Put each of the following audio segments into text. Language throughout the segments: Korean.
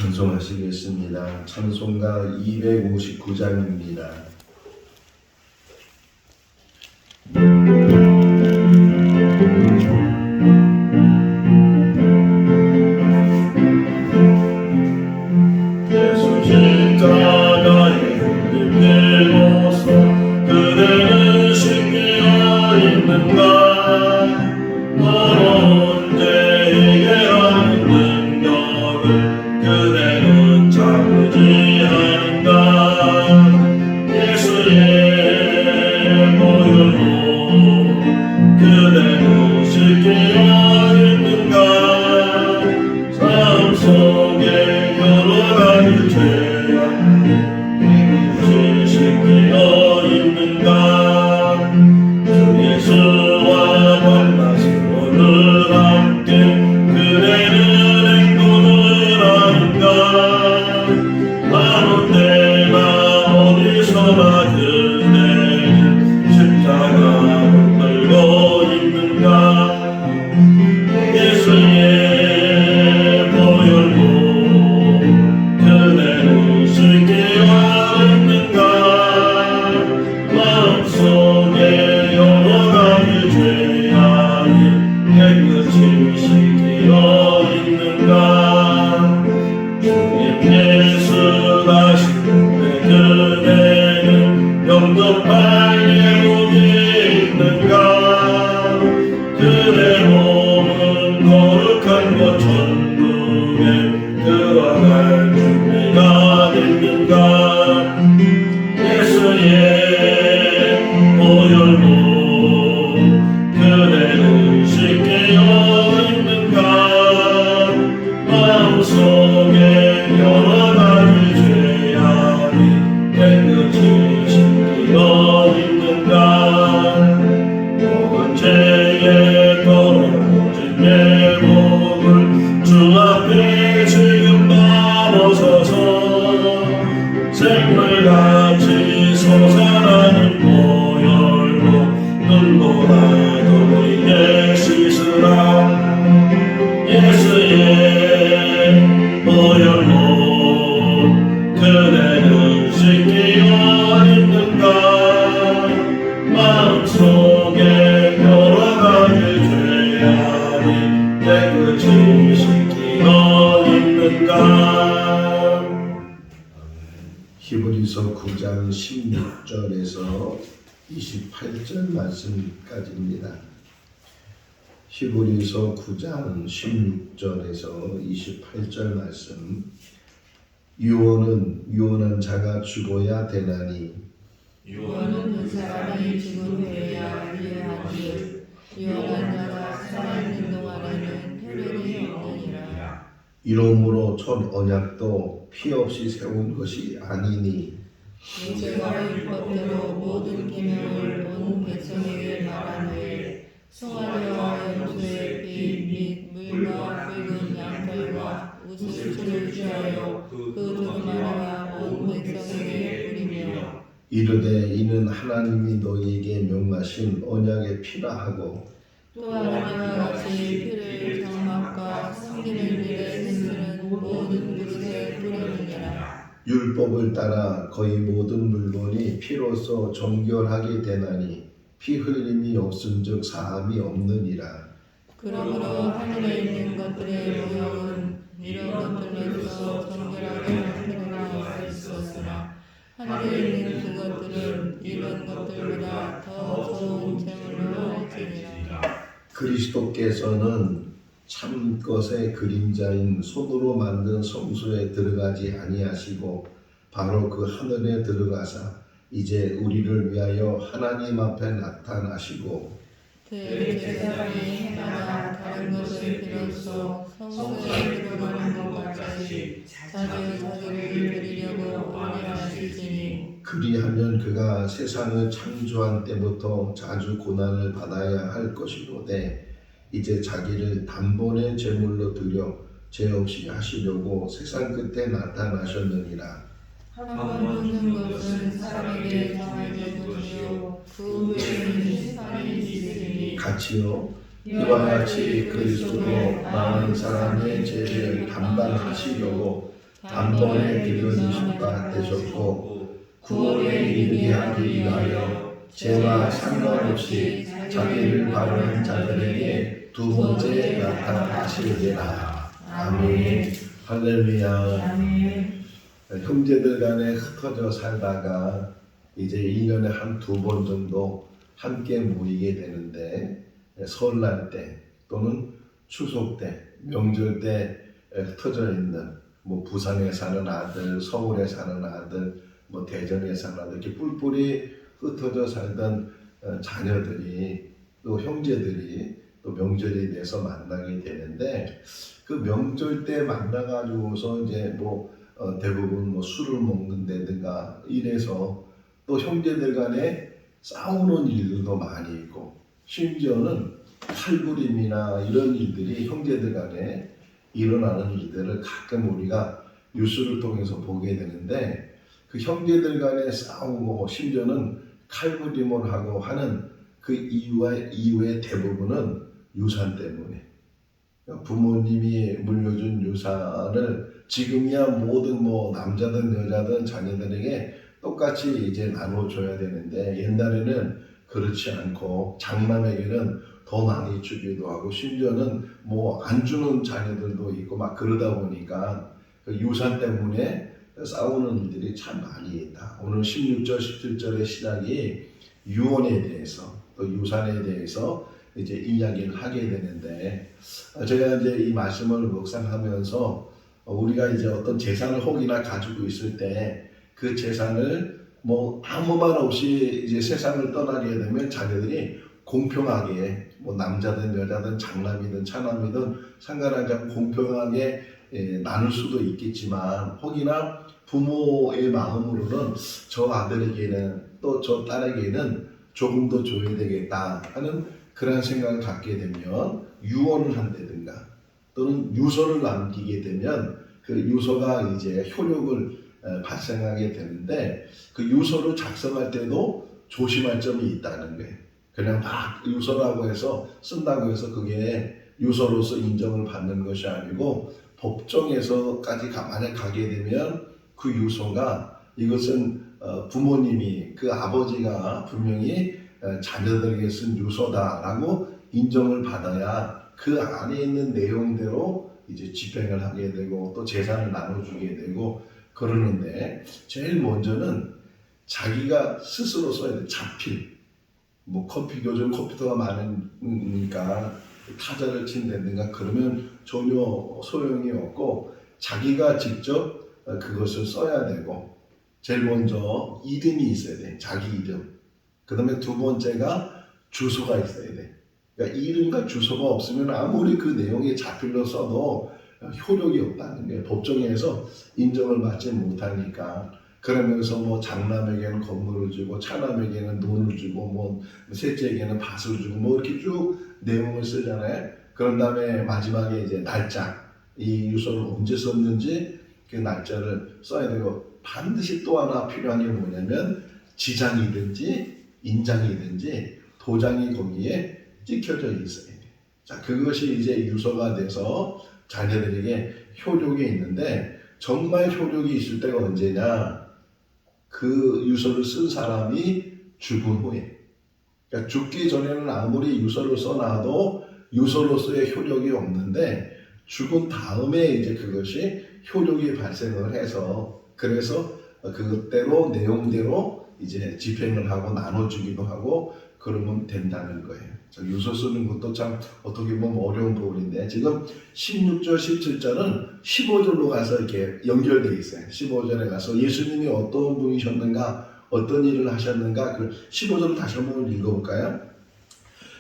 찬송하시겠습니다. 찬송가 259장입니다. 예수 십자가에 힘들고서 그대는 신기어 있는가? 어려운 때에 해하는 능력을 그대는 참지 않는가? 예수의 보혈로 그대는 신기어 있는가? 삶 속에 여러 가지 죄악 신기어 있는가? 주 예수와 만나서 늘 함께 그대는 행동을 하는가? 아무 때나 어디서나 그대는 십자가를 들고 있는가? 예수의 보혈로 그대는 신기어 있는가? 마음속에 여러 가지 죄악이 깨끗이 신기어 있는가? 주님 예수하신 그대는 영접할 예복이 있는가? 그대 몸은 거룩한 것 천국에 들어갈 준비가 됐는가? 예수의 보혈로 그대는 신기어 있는가? 마음속에 여러 가지 죄악이 깨끗이 신기어 있는가? 모든 죄에 떨어진 내 몸을 주 앞에 지금 넘어서서 생물같이 솟아나는 보혈로 눈보라 돌리게 씻으라. 예수의 보혈로 그대는 신기어 있는가? 마음속에 여러 가지 죄악이 깨끗이 신기어 있는가? 히브리서 9장 16절에서 28절 말씀까지입니다. 히브리서 9장 16절에서 28절 말씀. 유언한 자가 죽어야 되나니 유언은 그 사람이 죽은 후에야 유효하니 유언한 자가 살아있는 동안에는 효력이 없느니라. 이러므로 첫 언약도 피 없이 세운 것이 아니니 모세가 율법대로 모든 계명을 온 백성에게 말하되 송아지와 염소의 피 및 물과 붉은 양털과 우슬초를 취하여 그 두루마리와 온 백성에게 뿌리며 이르되 이는 하나님이 너희에게 명하신 언약의 피라 하고 또 하나님과 같이 피를 장막과 섬기는 일에 쓰는 모든 그릇에 뿌리느니라. 율법을 따라 거의 모든 물건이 피로써 정결하게 되나니 피 흘림이 없은즉 사함이 없느니라. 그러므로 하늘에 있는 것들의 모형은 이런 것들로서 정결하게 할 필요가 있었으나 하늘에 있는 그것들은 이런 것들보다 더 좋은 제물로 할지니라. 그리스도께서는 참 것의 그림자인 손으로 만든 성소에 들어가지 아니하시고 바로 그 하늘에 들어가사 이제 우리를 위하여 하나님 앞에 나타나시고 대제사장이 해마다 다른 것을 비로소 성소에 들어가는 것 같이 자주 자기를 드리려고 안내하시지니 그리하면 그가 세상을 창조한 때부터 자주 고난을 받아야 할 것이로되 이제 자기를 단번에 제물로 드려 죄 없이 하시려고 세상 끝에 나타나셨느니라. 한번 죽는 것은 사람에게 정해진 것이요 그 후에는 심판이 있으리니 같이요 이와 같이 그리스도도 많은 사람의 죄를 담당하시려고 단번에 들려주시다 되셨고 구원에 이르게 하기 위하여 죄와 상관없이 자기를 바라는 자들에게 두 번째 나타나시리라. 아멘. 할렐루야. 아멘. 형제들 간에 흩어져 살다가 이제 1년에 한 두 번 정도 함께 모이게 되는데 설날 때 또는 추석 때, 명절 때 흩어져 있는 뭐 부산에 사는 아들, 서울에 사는 아들, 뭐 대전에 사는 아들 이렇게 뿔뿔이 흩어져 살던 자녀들이 또 형제들이 또 명절이 돼서 만나게 되는데 그 명절 때 만나가지고서 이제 뭐 대부분 뭐 술을 먹는다든가 이래서 또 형제들 간에 싸우는 일들도 많이 있고 심지어는 칼부림이나 이런 일들이 형제들 간에 일어나는 일들을 가끔 우리가 뉴스를 통해서 보게 되는데 그 형제들 간에 싸우고 심지어는 칼부림을 하고 하는 그 이유의 대부분은 유산 때문에 부모님이 물려준 유산을 지금이야 모든 뭐 남자든 여자든 자녀들에게 똑같이 이제 나눠줘야 되는데 옛날에는 그렇지 않고 장남에게는 더 많이 주기도 하고 심지어는 뭐 안 주는 자녀들도 있고 막 그러다 보니까 그 유산 때문에 싸우는 일들이 참 많이 있다. 오늘 16절, 17절의 시작이 유언에 대해서 또 유산에 대해서 이제 이야기를 하게 되는데 제가 이제 이 말씀을 묵상하면서 우리가 이제 어떤 재산을 혹이나 가지고 있을 때 그 재산을 뭐 아무 말 없이 이제 세상을 떠나게 되면 자녀들이 공평하게 뭐 남자든 여자든 장남이든 차남이든 상관하지 않고 공평하게 나눌 수도 있겠지만 혹이나 부모의 마음으로는 저 아들에게는 또 저 딸에게는 조금 더 줘야 되겠다 하는 그런 생각을 갖게 되면 유언을 한다든가 또는 유서를 남기게 되면 그 유서가 이제 효력을 발생하게 되는데 그 유서를 작성할 때도 조심할 점이 있다는 거예요. 그냥 막 유서라고 해서 쓴다고 해서 그게 유서로서 인정을 받는 것이 아니고 법정에서까지 만약 가게 되면 그 유서가 이것은 부모님이 그 아버지가 분명히 자녀들에게 쓴 유서다라고 인정을 받아야 그 안에 있는 내용대로 이제 집행을 하게 되고 또 재산을 나눠주게 되고 그러는데 제일 먼저는 자기가 스스로 써야 돼. 자필. 뭐 요즘 컴퓨터가 많으니까 타자를 친다든가 그러면 전혀 소용이 없고 자기가 직접 그것을 써야 되고 제일 먼저 이름이 있어야 돼. 자기 이름. 그 다음에 두 번째가 주소가 있어야 돼. 그러니까 이름과 주소가 없으면 아무리 그 내용이 자필로 써도 효력이 없다는 게 법정에서 인정을 받지 못하니까 그러면서 뭐 장남에게는 건물을 주고 차남에게는 돈을 주고 뭐 셋째에게는 밭을 주고 뭐 이렇게 쭉 내용을 쓰잖아요. 그런 다음에 마지막에 이제 날짜 이 유서를 언제 썼는지 그 날짜를 써야 되고 반드시 또 하나 필요한 게 뭐냐면 지장이든지 인장이든지 도장이 거기에 찍혀져 있어야 돼요. 자, 그것이 이제 유서가 돼서 자녀들에게 효력이 있는데 정말 효력이 있을 때가 언제냐? 그 유서를 쓴 사람이 죽은 후에. 그러니까 죽기 전에는 아무리 유서를 써놔도 유서로서의 효력이 없는데 죽은 다음에 이제 그것이 효력이 발생을 해서 그래서 그대로 내용대로 이제 집행을 하고 나눠주기도 하고 그러면 된다는 거예요. 유서 쓰는 것도 참 어떻게 보면 어려운 부분인데 지금 16절, 17절은 15절로 가서 이렇게 연결되어 있어요. 15절에 가서 예수님이 어떤 분이셨는가, 어떤 일을 하셨는가, 그 15절을 다시 한번 읽어볼까요?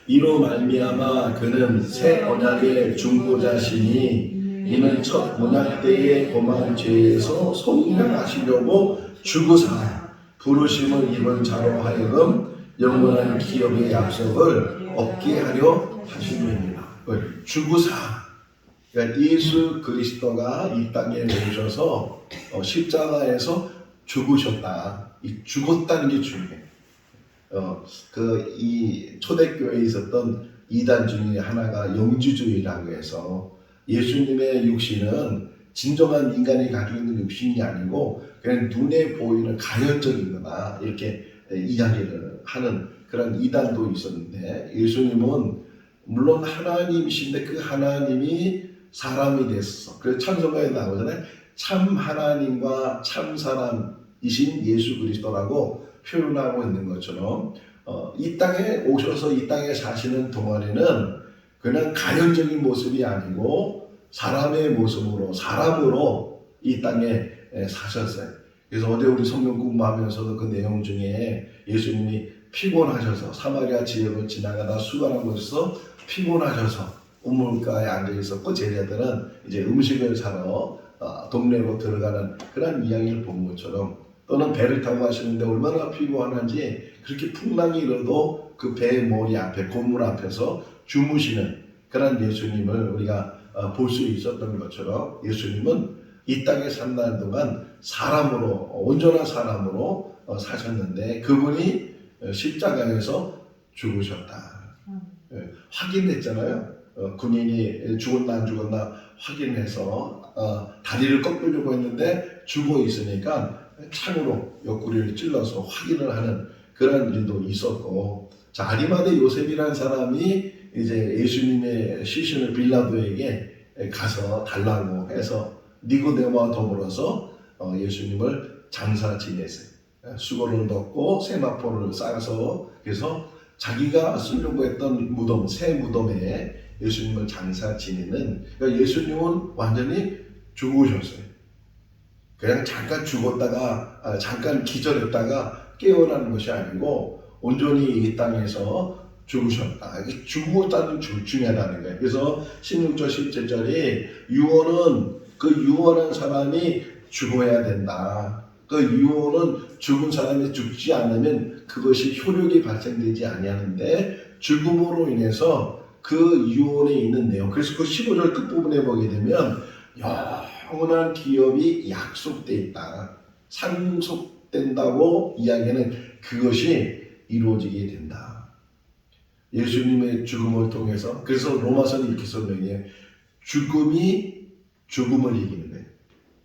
이로 말미암아 그는 새 언약의 중보자시니 이는 첫 언약 때의 범한 죄에서 속량하시려고 죽으사 부르심을 입은 자로 하여금 영원한 기업의 약속을 얻게 하려 하심이니라. 죽으사, 그러니까 예수 그리스도가 이 땅에 오셔서 십자가에서 죽으셨다. 이 죽었다는 게 중요해요. 이 초대교회에 있었던 이단 중에 하나가 영주주의라고 해서 예수님의 육신은 진정한 인간이 가지고 있는 욕심이 아니고 그냥 눈에 보이는 가연적인 거다 이렇게 이야기를 하는 그런 이단도 있었는데, 예수님은 물론 하나님이신데 그 하나님이 사람이 됐어. 그래서 찬송가에 나오잖아요. 참 하나님과 참 사람이신 예수 그리스도라고 표현하고 있는 것처럼 이 땅에 오셔서 이 땅에 사시는 동안에는 그냥 가연적인 모습이 아니고 사람의 모습으로, 사람으로 이 땅에 사셨어요. 그래서 어제 우리 성경 공부하면서도 그 내용 중에 예수님이 피곤하셔서 사마리아 지역을 지나가다 수고하는 곳에서 피곤하셔서 우물가에 앉아 있었고, 제자들은 이제 음식을 사러 동네로 들어가는 그런 이야기를 본 것처럼, 또는 배를 타고 가시는데 얼마나 피곤한지 그렇게 풍랑이 일어도 그 배의 머리 앞에, 고물 앞에서 주무시는 그런 예수님을 우리가 볼 수 있었던 것처럼, 예수님은 이 땅에 산다는 동안 사람으로, 온전한 사람으로 사셨는데 그분이 십자가에서 죽으셨다. 확인했잖아요. 군인이 죽었나 안 죽었나 확인해서 다리를 꺾으려고 했는데 죽어 있으니까 창으로 옆구리를 찔러서 확인을 하는 그런 일도 있었고, 자, 아리마대 요셉이라는 사람이 이제 예수님의 시신을 빌라도에게 가서 달라고 해서 니고데모와 더불어서 예수님을 장사 지냈어요. 수고를 덮고 세마포를 싸서, 그래서 자기가 쓰려고 했던 무덤, 새 무덤에 예수님을 장사 지내는, 그러니까 예수님은 완전히 죽으셨어요. 그냥 잠깐 죽었다가 잠깐 기절했다가 깨어나는 것이 아니고 온전히 이 땅에서 죽으셨다. 이게 죽었다는 중요하다는 거예요. 그래서 16절 17절이 유언은 그 유언한 사람이 죽어야 된다. 그 유언은 죽은 사람이 죽지 않으면 그것이 효력이 발생되지 아니하는데, 죽음으로 인해서 그 유언에 있는 내용, 그래서 그 15절 끝부분에 보게 되면 영원한 기업이 약속돼 있다. 상속된다고 이야기하는 그것이 이루어지게 된다. 예수님의 죽음을 통해서, 그래서 로마서는 이렇게 설명해요. 죽음이 죽음을 이기는 거예요.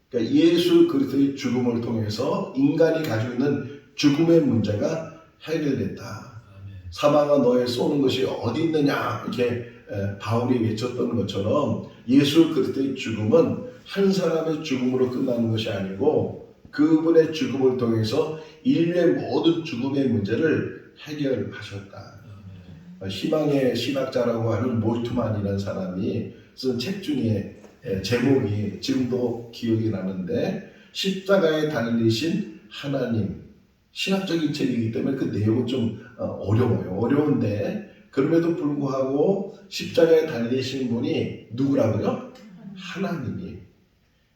그러니까 예수 그리스도의 죽음을 통해서 인간이 가지고 있는 죽음의 문제가 해결됐다. 사망아 너의 쏘는 것이 어디 있느냐 이렇게 바울이 외쳤던 것처럼, 예수 그리스도의 죽음은 한 사람의 죽음으로 끝나는 것이 아니고 그분의 죽음을 통해서 인류의 모든 죽음의 문제를 해결하셨다. 희망의 신학자라고 하는 몰트만이라는 사람이 쓴 책 중에 제목이 지금도 기억이 나는데, 십자가에 달리신 하나님, 신학적인 책이기 때문에 그 내용은 좀 어려워요. 어려운데 그럼에도 불구하고 십자가에 달리신 분이 누구라고요? 하나님이.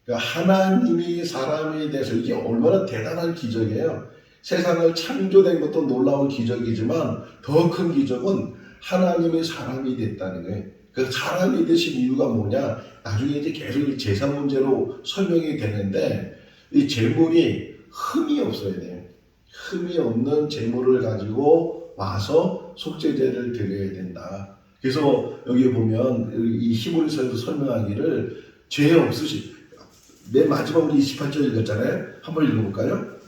그러니까 하나님이 사람이 돼서, 이게 얼마나 대단한 기적이에요. 세상을 창조된 것도 놀라운 기적이지만 더 큰 기적은 하나님이 사람이 됐다는 거예요. 그 사람이 되신 이유가 뭐냐? 나중에 이제 계속 이 제사 문제로 설명이 되는데, 이 제물이 흠이 없어야 돼요. 흠이 없는 제물을 가지고 와서 속죄제를 드려야 된다. 그래서 여기 보면 이 히브리서에서 설명하기를 죄 없으신, 맨 마지막으로 28절 읽었잖아요. 한번 읽어볼까요?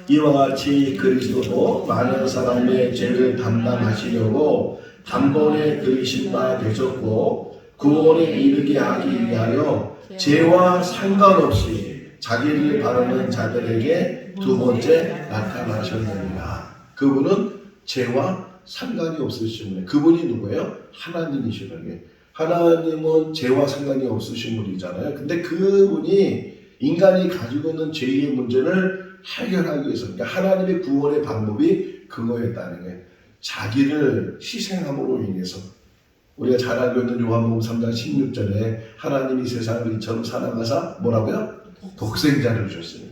이와 같이 그리스도도 많은 사람의 죄를 담당하시려고 단번에 그리신 바 되셨고, 구원에 이르게 하기 위하여 죄와 상관없이 자기를 바르는 자들에게 두 번째 나타나셨느니라. 그분은 죄와 상관이 없으신 분이에요. 그분이 누구예요? 하나님이시라는 게. 하나님은 죄와 상관이 없으신 분이잖아요. 근데 그분이 인간이 가지고 있는 죄의 문제를 해결하기 위해서, 그러니까 하나님의 구원의 방법이 그거였다는 거예요. 자기를 희생함으로 인해서, 우리가 잘 알고 있는 요한복음 3장 16절에 하나님이 세상을 이처럼 사랑하사 뭐라고요? 독생자를 주셨어요.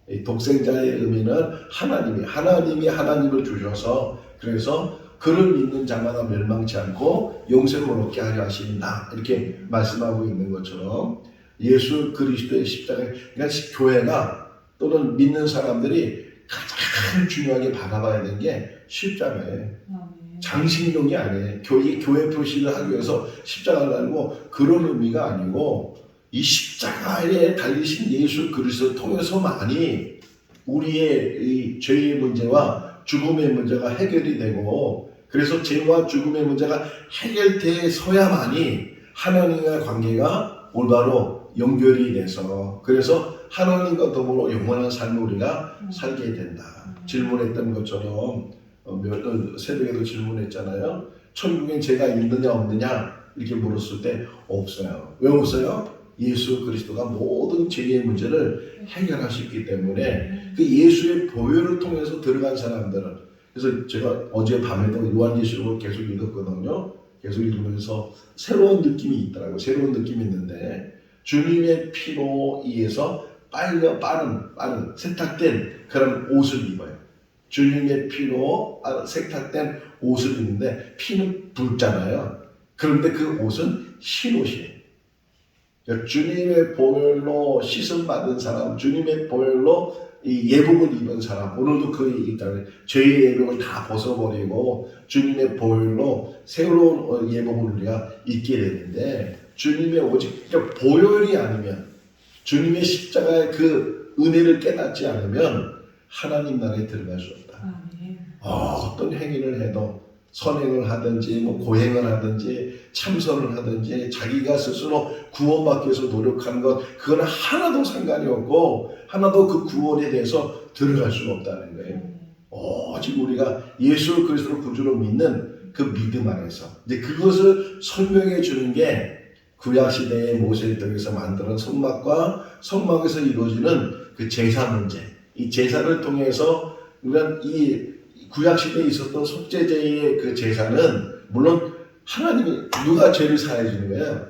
이 독생자의 의미는 하나님이 하나님을 주셔서, 그래서 그를 믿는 자마다 멸망치 않고 영생을 얻게 하려 하신다, 이렇게 말씀하고 있는 것처럼, 예수 그리스도의 십자가, 그러니까 교회가 또는 믿는 사람들이 가장 중요하게 바라봐야 되는 게 십자가예요. 장식용이 아니에요. 교회 표시를 하기 위해서 십자가를 달고 그런 의미가 아니고, 이 십자가에 달리신 예수 그리스도를 통해서만이 우리의 이 죄의 문제와 죽음의 문제가 해결이 되고, 그래서 죄와 죽음의 문제가 해결돼서야만이 하나님과의 관계가 올바로 연결이 돼서, 그래서 하나님과 더불어 영원한 삶을 우리가 살게 된다. 질문했던 것처럼 새벽에도 질문했잖아요. 천국엔 죄가 있느냐 없느냐 이렇게 물었을 때 없어요. 왜 없어요? 예수 그리스도가 모든 죄의 문제를 해결하셨기 때문에 그 예수의 보혈을 통해서 들어간 사람들은, 그래서 제가 어제 밤에도 요한계시록을 계속 읽었거든요. 계속 읽으면서 새로운 느낌이 있더라고요. 새로운 느낌이 있는데, 주님의 피로 인해서 빠른 세탁된 그런 옷을 입어요. 주님의 피로 세탁된 옷을 입는데 피는 붉잖아요. 그런데 그 옷은 흰 옷이에요. 그러니까 주님의 보혈로 씻음 받은 사람, 주님의 보혈로 이 예복을 입은 사람, 오늘도 그 얘기 있잖아요. 죄의 예복을 다 벗어버리고 주님의 보혈로 새로운 예복을 우리가 입게 되는데, 주님의 오직 그러니까 보혈이 아니면, 주님의 십자가의 그 은혜를 깨닫지 않으면 하나님 나라에 들어갈 수 없다. 어떤 행위를 해도, 선행을 하든지 고행을 하든지 참선을 하든지 자기가 스스로 구원받기 위해서 노력하는 것, 그거는 하나도 상관이 없고 하나도 그 구원에 대해서 들어갈 수가 없다는 거예요. 오직 우리가 예수 그리스도를 구주로 믿는 그 믿음 안에서, 이제 그것을 설명해 주는 게 구약시대의 모세를 통해서 만드는 성막과 성막에서 이루어지는 그 제사 문제, 이 제사를 통해서 우리가 이 구약시대에 있었던 속죄제의 그 제사는, 물론 하나님이, 누가 죄를 사해 주는 거예요?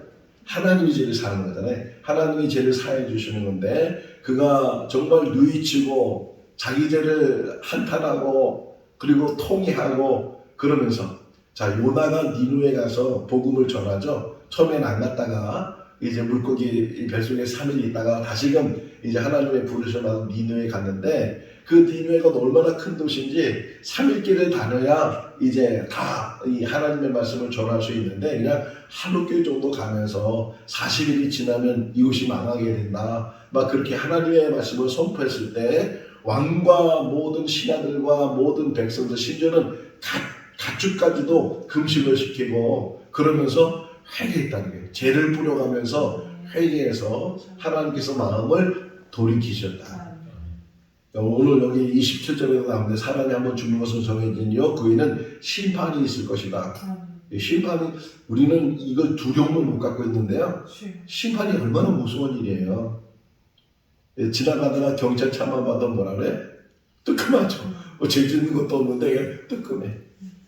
하나님이 죄를 사하는 거잖아요. 하나님이 죄를 사해 주시는 건데, 그가 정말 누이치고 자기 죄를 한탄하고 그리고 통회하고 그러면서, 자, 요나가 니누에 가서 복음을 전하죠. 처음엔 안 갔다가 이제 물고기 뱃속에 3일 있다가 다시금 이제 하나님의 부르셔서 니누에 갔는데, 그 니누에가 얼마나 큰 도시인지 3일 길을 다녀야 이제 다 이 하나님의 말씀을 전할 수 있는데, 그냥 하루길 정도 가면서 40일이 지나면 이웃이 망하게 된다, 막 그렇게 하나님의 말씀을 선포했을 때 왕과 모든 신하들과 모든 백성들, 심지어는 가축까지도 금식을 시키고 그러면서 회개했다는 거예요. 죄를 뿌려가면서 회개해서 하나님께서 마음을 돌이키셨다. 오늘 여기 27절에도 나오는데, 사람이 한번 죽는 것은 정해진요 그 후에는 심판이 있을 것이다. 심판이, 우리는 이걸 두려움을 못 갖고 있는데요, 심판이 얼마나 무서운 일이에요. 지나가다가 경찰차만 봐도 뭐라 그래? 뜨끔하죠. 죄 짓는 것도 없는데 뜨끔해.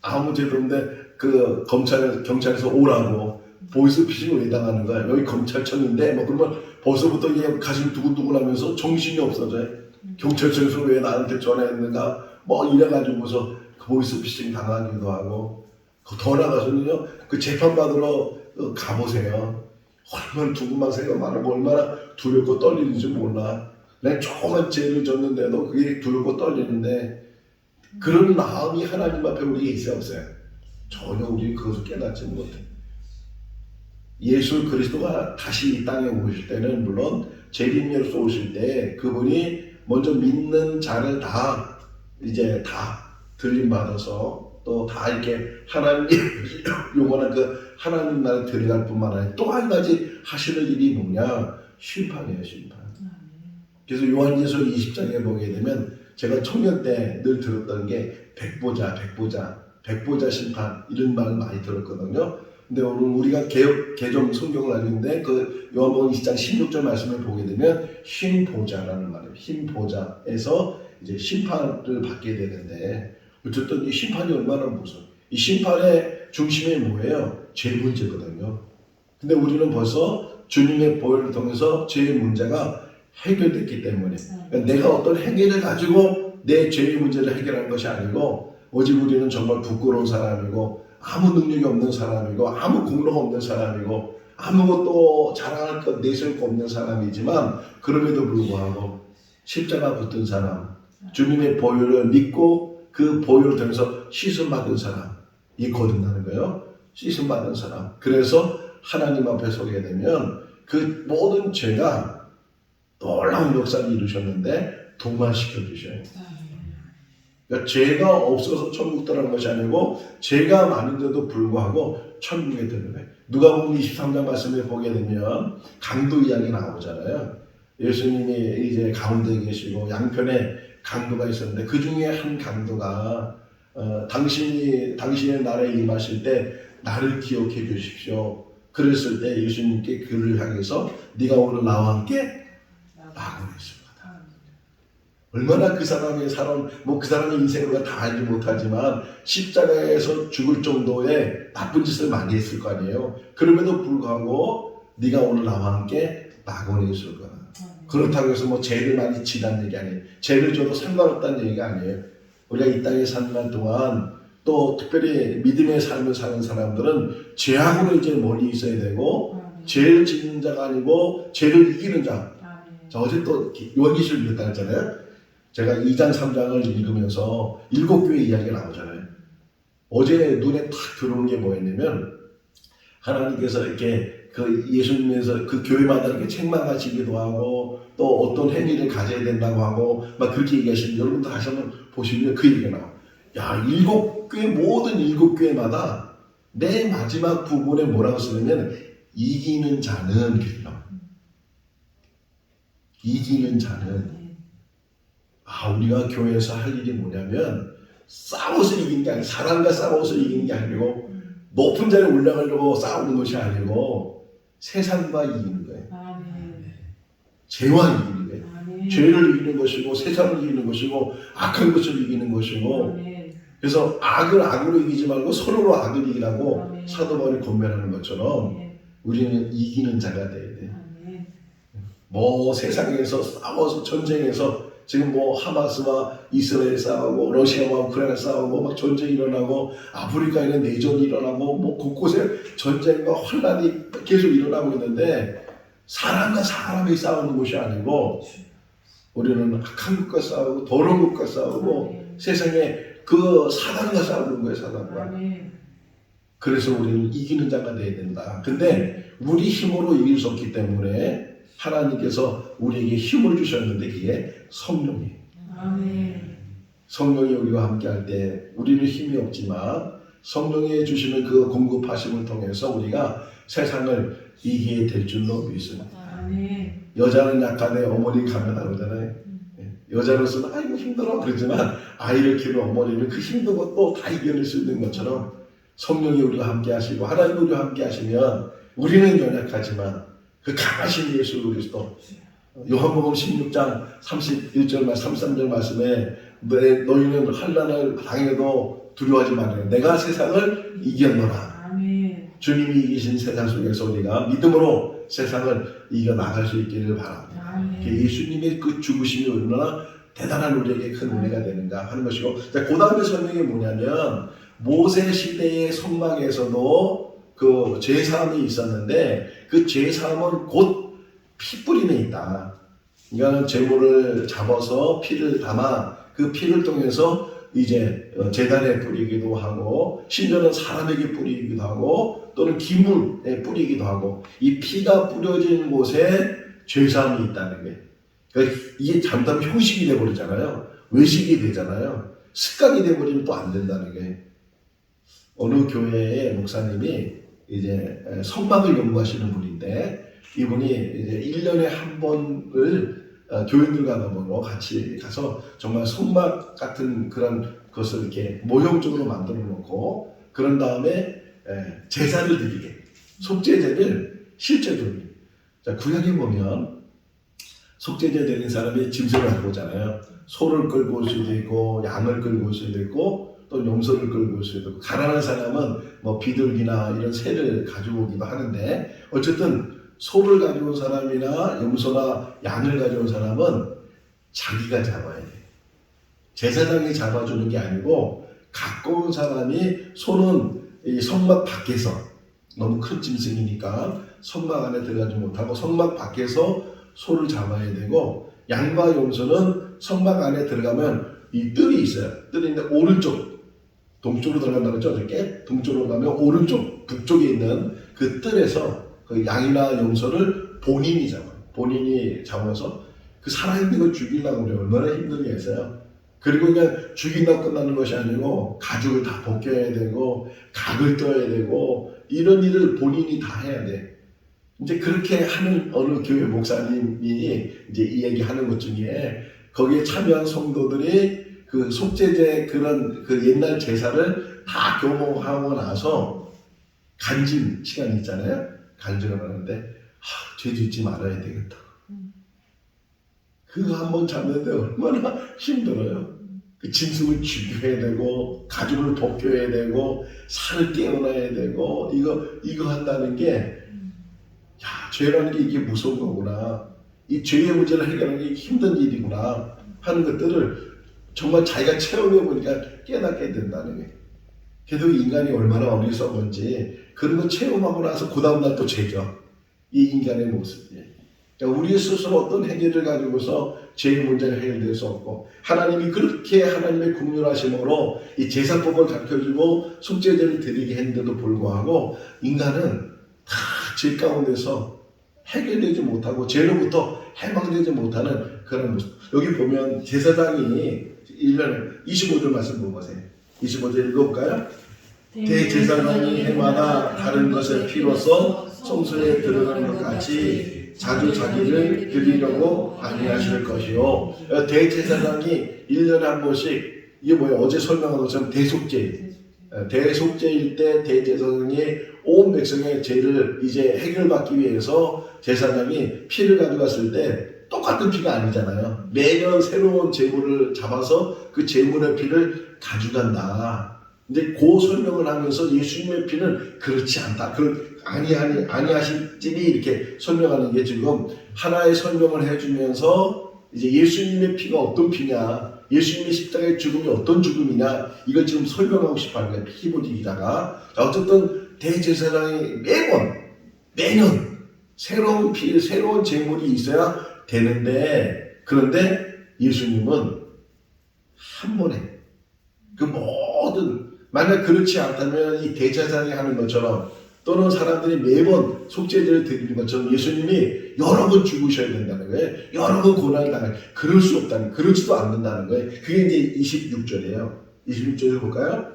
아무 죄도 없는데 그 경찰에서 오라고 보이스피싱을 왜 당하는 거야? 여기 검찰청인데 뭐 그러면 벌써부터 이게 가슴이 두근두근하면서 정신이 없어져요. 경찰청에서 왜 나한테 전화했는가 뭐 이래가지고서 보이스피싱 당하기도 하고, 더 나가서는요, 그 재판 받으러 가보세요. 얼마나 두근마세가 많고 얼마나 두렵고 떨리는지 몰라. 내가 조그만 죄를 졌는데도 그게 두렵고 떨리는데, 그런 마음이 하나님 앞에 우리에게 있어요, 없어요? 전혀 우리 그것을 깨닫지 못해. 예수 그리스도가 다시 이 땅에 오실 때는, 물론 재림으로서 오실 때 그분이 먼저 믿는 자를 다 이제 다 들림받아서 또 다 이렇게 하나님 영원한 그 하나님 나라에 들어갈 뿐만 아니라 또 한 가지 하시는 일이 뭐냐? 심판이에요, 심판. 그래서 요한계시록 20장에 보게 되면, 제가 청년 때 늘 들었던 게 백보자 심판, 이런 말을 많이 들었거든요. 근데 오늘 우리가 개정 성경을 알는데 그 요한복음 20장 16절 말씀을 보게 되면 흰 보좌라는 말이에요. 흰 보좌에서 이제 심판을 받게 되는데, 어쨌든 이 심판이 얼마나 무서워. 이 심판의 중심이 뭐예요? 죄 문제거든요. 근데 우리는 벌써 주님의 보혈을 통해서 죄의 문제가 해결됐기 때문에, 그러니까 내가 어떤 행위를 가지고 내 죄의 문제를 해결하는 것이 아니고, 오직 우리는 정말 부끄러운 사람이고 아무 능력이 없는 사람이고 아무 공로가 없는 사람이고 아무것도 자랑할 것 내세울 것 없는 사람이지만, 그럼에도 불구하고 십자가 붙은 사람, 주님의 보혈을 믿고 그 보혈을 통해서 씻음 받은 사람, 이 거듭나는 거예요. 씻음 받은 사람. 그래서 하나님 앞에 서게 되면 그 모든 죄가 놀라운 역사를 이루셨는데 동반시켜 주셔요. 그러니까 죄가 없어서 천국 들어간 것이 아니고 죄가 많은데도 불구하고 천국에 드는 거예요. 누가복음 23장 말씀에 보게 되면 강도 이야기 나오잖아요. 예수님이 이제 가운데 계시고 양편에 강도가 있었는데 그 중에 한 강도가 당신의 나라에 임하실 때 나를 기억해 주십시오. 그랬을 때 예수님께 그를 향해서 네가 오늘 나와 함께 낙원에 있을 거다. 얼마나 그 사람의 그 사람의 인생을 우리가 다 알지 못하지만 십자가에서 죽을 정도의 나쁜 짓을 많이 했을 거 아니에요. 그럼에도 불구하고 네가 오늘 나와 함께 낙원에 있을 거다. 그렇다고 해서 뭐 죄를 많이 지다는 얘기 아니에요. 죄를 져도 상관없다는 얘기가 아니에요. 우리가 이 땅에 사는 날 동안 또 특별히 믿음의 삶을 사는 사람들은 죄악으로 이제 멀리 있어야 되고 죄를 짓는 자가 아니고 죄를 이기는 자. 자, 어제 또 요한계시록 읽었다 했잖아요. 제가 2장 3장을 읽으면서 7교회 이야기가 나오잖아요. 어제 눈에 탁 들어오는 게 뭐였냐면 하나님께서 이렇게 그 예수님에서 그 교회마다 이렇게 책망하시기도 하고 또 어떤 행위를 가져야 된다고 하고 막 그렇게 얘기하시는 여러분들 다시 한번 보시면 그 얘기가 나와요. 야, 7교회 모든 7교회마다 내 마지막 부분에 뭐라고 쓰냐면 이기는 자는 그렇게 나와요. 이기는 자는 우리가 교회에서 할 일이 뭐냐면 싸워서 이기는 게 아니고 사람과 싸워서 이기는 게 아니고 높은 자리에 올라가려고 싸우는 것이 아니고 세상과 이기는 거예요. 죄와 이기는 거예요. 죄를 이기는 것이고 세상을 이기는 것이고 악한 것을 이기는 것이고 그래서 악을 악으로 이기지 말고 서로로 악을 이기라고 사도 바울이 권면하는 것처럼 우리는 이기는 자가 돼야 돼요. 뭐 세상에서 싸워서 전쟁에서 지금 뭐 하마스와 이스라엘 싸우고 러시아와 우크라이나 싸우고 막 전쟁이 일어나고 아프리카에는 내전이 일어나고 뭐 곳곳에 전쟁과 혼란이 계속 일어나고 있는데 사람과 사람이 싸우는 것이 아니고 우리는 악한 것과 싸우고 더러운 것과 싸우고 세상에 그 사단과 싸우는 거예요. 사단과. 그래서 우리는 이기는 자가 돼야 된다. 근데 우리 힘으로 이길 수 없기 때문에 하나님께서 우리에게 힘을 주셨는데 그게 성령이에요. 성령이 우리와 함께 할 때 우리는 힘이 없지만 성령이 주시는 그 공급하심을 통해서 우리가 세상을 이기게 될 줄로 믿습니다. 여자는 약한데 어머니 가면하고 그러잖아요. 여자로서는 아이고 힘들어 그러지만 아이를 키우는 어머니는 그 힘든 것도 다 이겨낼 수 있는 것처럼 성령이 우리와 함께 하시고 하나님이 우리와 함께 하시면 우리는 연약하지만 그 강하신 예수 그리스도 요한복음 16장 31절 말씀 33절 말씀에 너희는 환난을 당해도 두려워하지 말아요. 내가 세상을 이겼노라. 주님이 이기신 세상 속에서 우리가 믿음으로 세상을 이겨나갈 수 있기를 바랍니다. 예수님의 그 죽으심이 얼마나 대단한 우리에게 큰 은혜가 되는가 하는 것이고 그 다음에 설명이 뭐냐면 모세 시대의 성막에서도 그 제사함이 있었는데 그 제사함은 곧 피뿌림에 있다. 그러니까 제물을 잡아서 피를 담아 그 피를 통해서 이제 제단에 뿌리기도 하고 심지어는 사람에게 뿌리기도 하고 또는 기물에 뿌리기도 하고 이 피가 뿌려진 곳에 죄사함이 있다는 게 그러니까 이게 잘못하면 형식이 돼버리잖아요. 외식이 되잖아요. 습관이 돼버리면 또 안 된다는 게 어느 교회의 목사님이 이제 성막을 연구하시는 분인데 이분이 이제 1년에 한 번을 교인들과 더불어 같이 가서 정말 성막 같은 그런 것을 이렇게 모형적으로 만들어 놓고 그런 다음에 제사를 드리게 속죄제를 실제 드립니다. 자, 구약에 보면 속죄제 드리는 사람이 짐승을 갖고 오잖아요. 소를 끌고 올 수도 있고 양을 끌고 올 수도 있고 또 염소를 끌고 올 수도 있고 가난한 사람은 뭐 비둘기나 이런 새를 가지고 오기도 하는데 어쨌든 소를 가지고 온 사람이나 염소나 양을 가지고 온 사람은 자기가 잡아야 돼. 제사장이 잡아주는 게 아니고 갖고 온 사람이 소는 이 성막 밖에서 너무 큰 짐승이니까 성막 안에 들어가지 못하고 성막 밖에서 소를 잡아야 되고 양과 염소는 성막 안에 들어가면 이 뜰이 있어요. 뜰이 있는데 오른쪽 동쪽으로 들어간다고 했죠. 어저께 동쪽으로 가면 오른쪽 북쪽에 있는 그 뜰에서 그 양이나 염소를 본인이 잡아. 본인이 잡아서 그 살아있는 걸 죽이려고 그래. 얼마나 힘들겠어요. 그리고 그냥 죽인다고 끝나는 것이 아니고 가죽을 다 벗겨야 되고 각을 떠야 되고 이런 일을 본인이 다 해야 돼. 이제 그렇게 하는 어느 교회 목사님이 이제 이 얘기하는 것 중에 거기에 참여한 성도들이 그 속죄제 그런 그 옛날 제사를 다 교목하고 나서 간증 시간이 있잖아요. 간증을 하는데 죄 짓지 말아야 되겠다. 그거 한번 잡는데 얼마나 힘들어요. 그 짐승을 죽여야 되고 가죽을 벗겨야 되고 살을 깨어나야 되고 이거 한다는 게 죄라는 게 이게 무서운 거구나. 이 죄의 문제를 해결하는 게 힘든 일이구나 하는 것들을 정말 자기가 체험해 보니까 깨닫게 된다는 게. 그래도 인간이 얼마나 어리석은지 그런 거 체험하고 나서 그 다음날 또 죄죠. 이 인간의 모습이. 그러니까 우리 스스로 어떤 행위를 가지고서 죄의 문제가 해결될 수 없고 하나님이 그렇게 하나님의 긍휼하심으로 이 제사법을 가르쳐주고 속죄제를 드리게 했는데도 불구하고 인간은 다 죄 가운데서 해결되지 못하고 죄로부터 해방되지 못하는 그런 모습. 여기 보면 제사장이 1년에 25절 말씀 보세요. 25절 읽어볼까요? 대제사장이 해마다 다른 것의 피로써 성소에 들어가는 것 같이 자주 자기를 드리려고 아니하실 것이요. 대제사장이 1년에 한 번씩 이게 뭐예요? 어제 설명한 것처럼 대속죄일 때 대제사장이 온 백성의 죄를 이제 해결받기 위해서 제사장이 피를 가져갔을 때 똑같은 피가 아니잖아요. 매년 새로운 제물을 잡아서 그 제물의 피를 가져간다. 이제 그 설명을 하면서 예수님의 피는 그렇지 않다. 아니하실지니 이렇게 설명하는 게 지금 하나의 설명을 해주면서 이제 예수님의 피가 어떤 피냐, 예수님의 십자가의 죽음이 어떤 죽음이냐 이걸 지금 설명하고 싶어하는 거예요. 히브리 기자가. 어쨌든 대제사장이 매년 새로운 피, 새로운 제물이 있어야 되는데 그런데 예수님은 한 번에 그 모든 만약 그렇지 않다면 이 대제사장이 하는 것처럼 또는 사람들이 매번 속죄제를 드리는 것처럼 예수님이 여러 번 죽으셔야 된다는 거예요. 여러 번 고난을 당할 그럴 수 없다는 그렇지도 않는다는 거예요. 그게 이제 26절이에요. 26절을 볼까요?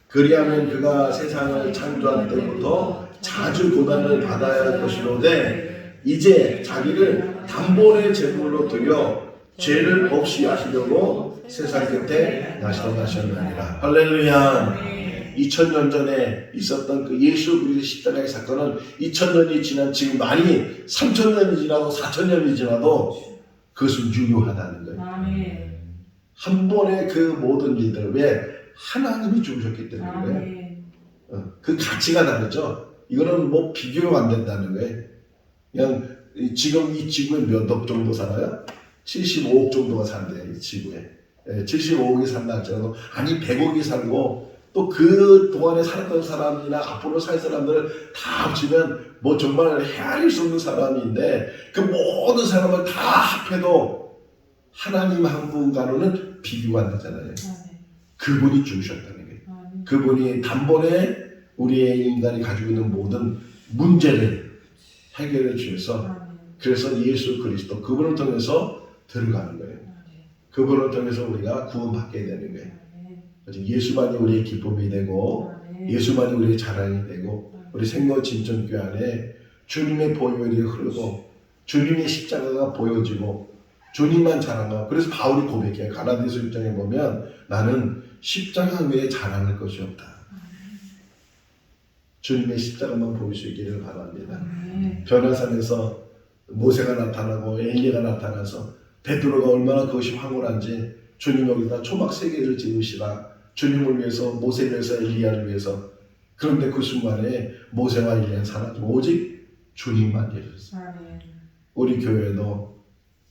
그리하면 그가 세상을 창조한 때부터 자주 고난을 받아야 할 것이로되 이제 자기를 단번에 제물로 드려 죄를 없이 하시려고 세상 끝에 나타나셨느니라. 할렐루야. 2000년 전에 있었던 그 예수 그리스도의 십자가의 사건은 2000년이 지난 지금 많이 3000년이 지나도 4000년이 지나도 그것은 유효하다는 거예요. 한 번에 그 모든 일들 왜 하나님이 죽으셨기 때문에 그 가치가 다르죠. 이거는 뭐 비교가 안 된다는 거예요. 그냥 지금 이 지구에 몇 억 정도 살아요? 75억 정도가 산대요. 이 지구에 75억이 산다 할지라도 아니 100억이 살고 또 그 동안에 살았던 사람이나 앞으로 살 사람들을 다 합치면 뭐 정말 헤아릴 수 없는 사람인데 그 모든 사람을 다 합해도 하나님 한 분과로는 비교가 안 되잖아요. 그분이 죽으셨다는 거예요. 그분이 단번에 우리의 인간이 가지고 있는 모든 문제를 해결해 주셔서 그래서 예수 그리스도 그분을 통해서 들어가는 거예요. 그분을 통해서 우리가 구원받게 되는 거예요. 예수만이 우리의 기쁨이 되고 예수만이 우리의 자랑이 되고 우리 생명진정교회 안에 주님의 보혈이 흐르고 주님의 십자가가 보여지고 주님만 자랑하고 그래서 바울이 고백해요. 갈라디아서 1장에 보면 나는 십자가 외에 자랑할 것이 없다. 주님의 십자가만 볼 수 있기를 바랍니다. 변화산에서 모세가 나타나고 엘리야가 나타나서 베드로가 얼마나 그것이 황홀한지 주님 여기다 초막 3개를 지으시라. 주님을 위해서 모세를 위해서 엘리야를 위해서 그런데 그 순간에 모세와 엘리야는 사라지고 오직 주님만 계셨어요. 우리 교회도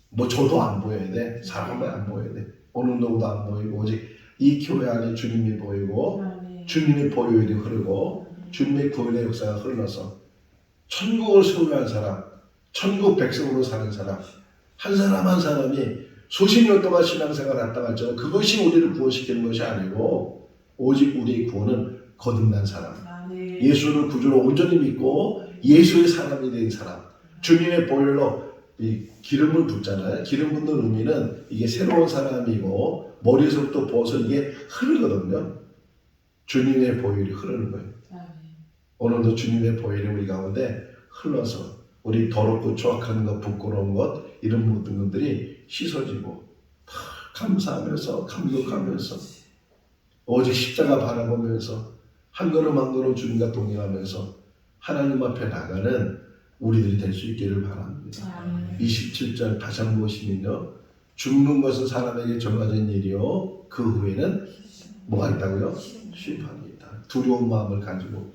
뭐 저도 안 보여야 돼. 사람만 안 보여야 돼. 어느 누구도 안 보이고 오직 이 교회 안에 주님이 보이고 주님의 보혈이 흐르고 주님의 구원의 역사가 흘러서 천국을 소유한 사람, 천국 백성으로 사는 사람 한 사람 한 사람이 수십 년 동안 신앙생활을 했다 할지라도 그것이 우리를 구원시키는 것이 아니고 오직 우리의 구원은 거듭난 사람 예수를 구주로 온전히 믿고 예수의 사람이 된 사람 주님의 보혈로 이 기름을 붓잖아요. 기름 붓는 의미는 이게 새로운 사람이고 머리에서부터 부어서 이게 흐르거든요. 주님의 보혈이 흐르는 거예요. 오늘도 주님의 보혈이 우리 가운데 흘러서 우리 더럽고 추악한 것, 부끄러운 것, 이런 모든 것들이 씻어지고 감사하면서 감격하면서 오직 십자가 바라보면서 한 걸음 한 걸음 주님과 동행하면서 하나님 앞에 나가는 우리들이 될 수 있기를 바랍니다. 27절 다시 한번 보시면요. 죽는 것은 사람에게 정해진 일이요. 그 후에는 뭐가 있다고요? 심판이 있다. 두려운 마음을 가지고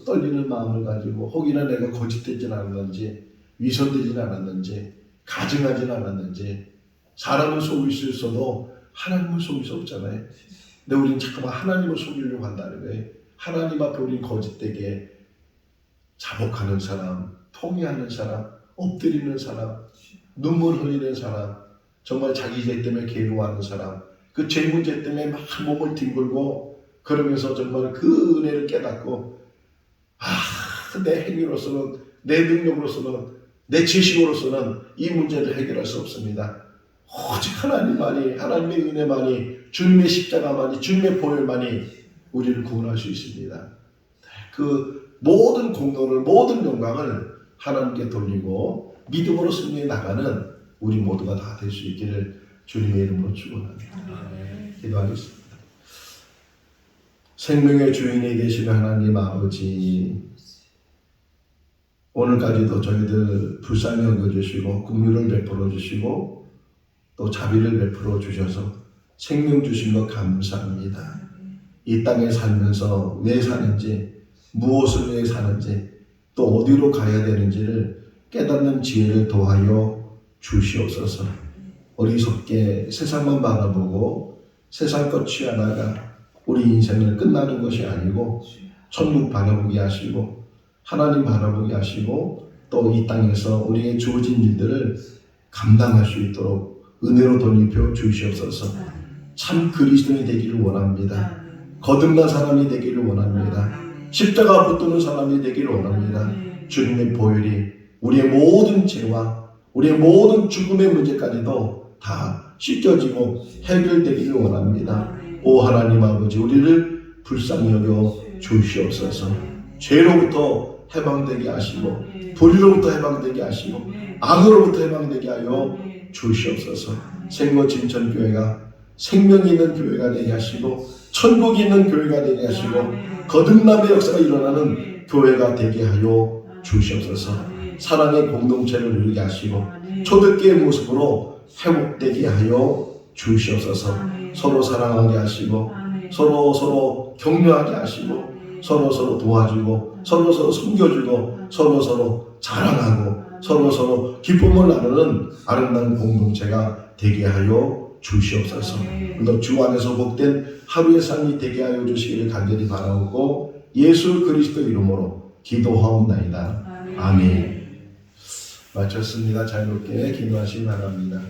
떨리는 마음을 가지고 혹이나 내가 거짓되진 않았는지 위선되진 않았는지 가증하진 않았는지 사람을 속일 수 있어도 하나님을 속일 수 없잖아요. 근데 우리는 잠깐만 하나님을 속이려고 한다는 거예요. 하나님 앞에 우리는 거짓되게 자복하는 사람, 통회하는 사람, 엎드리는 사람, 눈물 흘리는 사람, 정말 자기 죄 때문에 괴로워하는 사람, 그 죄 문제 때문에 막 몸을 뒹굴고 그러면서 정말 그 은혜를 깨닫고 내 행위로서는 내 능력으로서는 내 지식으로서는 이 문제를 해결할 수 없습니다. 오직 하나님만이, 하나님의 은혜만이, 주님의 십자가만이, 주님의 보혈만이 우리를 구원할 수 있습니다. 그 모든 공로를, 모든 영광을 하나님께 돌리고 믿음으로 승리해 나가는 우리 모두가 다 될 수 있기를 주님의 이름으로 축원합니다. 기도하겠습니다. 생명의 주인이 되시는 하나님 아버지, 오늘까지도 저희들 불쌍히 여겨주시고 긍휼을 베풀어 주시고 또 자비를 베풀어 주셔서 생명 주신 것 감사합니다. 이 땅에 살면서 왜 사는지, 무엇을 위해 사는지, 또 어디로 가야 되는지를 깨닫는 지혜를 도하여 주시옵소서. 어리석게 세상만 바라보고 세상 것 취하다가 우리 인생을 끝나는 것이 아니고 천국 바라보게 하시고 하나님 바라보게 하시고 또 이 땅에서 우리에게 주어진 일들을 감당할 수 있도록 은혜로 돌입혀 주시옵소서. 참 그리스도인이 되기를 원합니다. 거듭난 사람이 되기를 원합니다. 십자가 붙드는 사람이 되기를 원합니다. 주님의 보혈이 우리의 모든 죄와 우리의 모든 죽음의 문제까지도 다 씻겨지고 해결되기를 원합니다. 오 하나님 아버지, 우리를 불쌍히 여겨 주시옵소서. 죄로부터 해방되게 하시고 불의로부터 해방되게 하시고 악으로부터 해방되게 하여 주시옵소서. 생로진천교회가 생명이 있는 교회가 되게 하시고 천국이 있는 교회가 되게 하시고 거듭남의 역사가 일어나는 교회가 되게 하여 주시옵소서. 사랑의 공동체를 이루게 하시고 초대교회의 모습으로 회복되게 하여 주시옵소서. 서로 사랑하게 하시고 서로 격려하게 하시고 서로 도와주고 서로 섬겨주고 서로 자랑하고 서로 기쁨을 나누는 아름다운 공동체가 되게 하여 주시옵소서. 또 주 안에서 복된 하루의 삶이 되게 하여 주시기를 간절히 바라오고 예수 그리스도 이름으로 기도하옵나이다. 아멘. 마쳤습니다. 자유롭게 기도하시기 바랍니다.